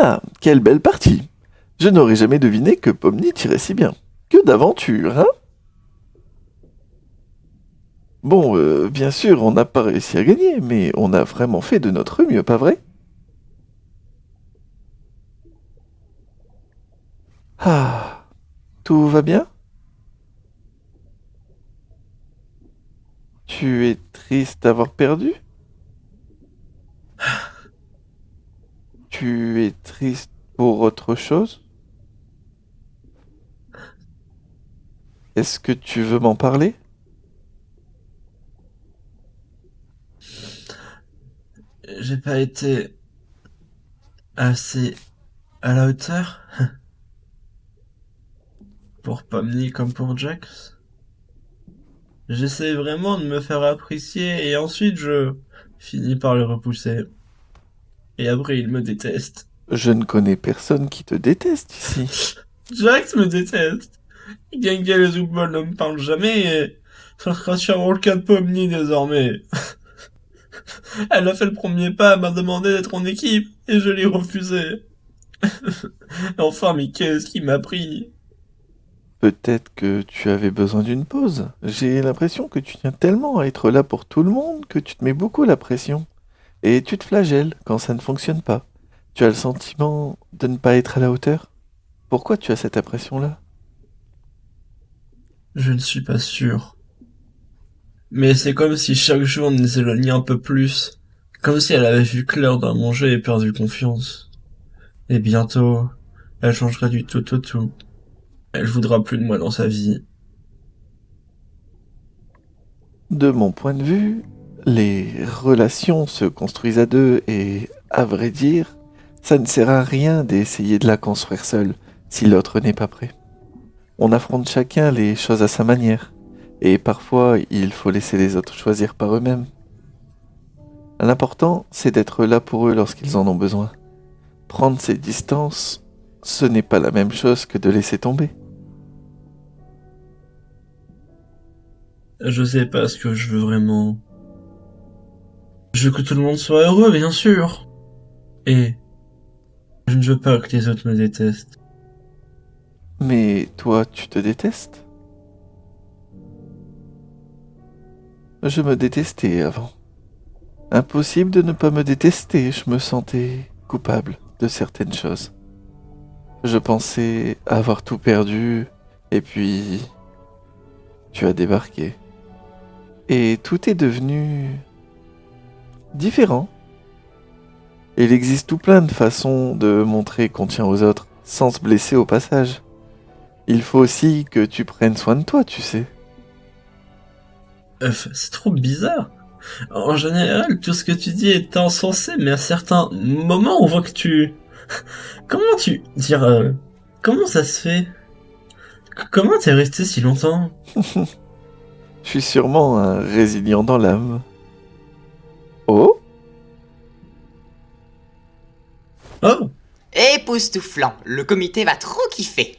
Ah, quelle belle partie! Je n'aurais jamais deviné que Pomni tirait si bien. Que d'aventure, hein? Bon, bien sûr, on n'a pas réussi à gagner, mais on a vraiment fait de notre mieux, pas vrai? Ah, tout va bien? Tu es triste d'avoir perdu? Tu es triste pour autre chose? Est-ce que tu veux m'en parler? J'ai pas été assez à la hauteur pour Pomni comme pour Jax. J'essaie vraiment de me faire apprécier et ensuite je finis par le repousser. Et après il me déteste. Je ne connais personne qui te déteste ici. Jax me déteste. Gengar et Zubol ne me parlent jamais et ça sera sûrement le cas de Pomni désormais. Elle a fait le premier pas, elle m'a demandé d'être en équipe et je l'ai refusé. Enfin, mais qu'est-ce qui m'a pris? Peut-être que tu avais besoin d'une pause. J'ai l'impression que tu tiens tellement à être là pour tout le monde que tu te mets beaucoup la pression. Et tu te flagelles quand ça ne fonctionne pas. Tu as le sentiment de ne pas être à la hauteur. Pourquoi tu as cette impression-là? Je ne suis pas sûr. Mais c'est comme si chaque jour nous s'éloignait un peu plus. Comme si elle avait vu clair dans mon jeu et perdu confiance. Et bientôt, elle changera du tout au tout. Elle voudra plus de moi dans sa vie. De mon point de vue, les relations se construisent à deux et, à vrai dire, ça ne sert à rien d'essayer de la construire seule si l'autre n'est pas prêt. On affronte chacun les choses à sa manière, et parfois il faut laisser les autres choisir par eux-mêmes. L'important, c'est d'être là pour eux lorsqu'ils en ont besoin. Prendre ses distances, ce n'est pas la même chose que de laisser tomber. Je sais pas ce que je veux vraiment. Je veux que tout le monde soit heureux, bien sûr. Et je ne veux pas que les autres me détestent. Mais toi, tu te détestes? Je me détestais avant. Impossible de ne pas me détester, je me sentais coupable de certaines choses. Je pensais avoir tout perdu, et puis tu as débarqué. Et tout est devenu différent. Il existe tout plein de façons de montrer qu'on tient aux autres, sans se blesser au passage. Il faut aussi que tu prennes soin de toi, tu sais. C'est trop bizarre. En général, tout ce que tu dis est insensé, mais à certains moments, on voit que tu... Comment tu... Dire... comment ça se fait? Comment t'es resté si longtemps? Je suis sûrement un résilient dans l'âme. Oh? Oh! Époustouflant, le comité va trop kiffer.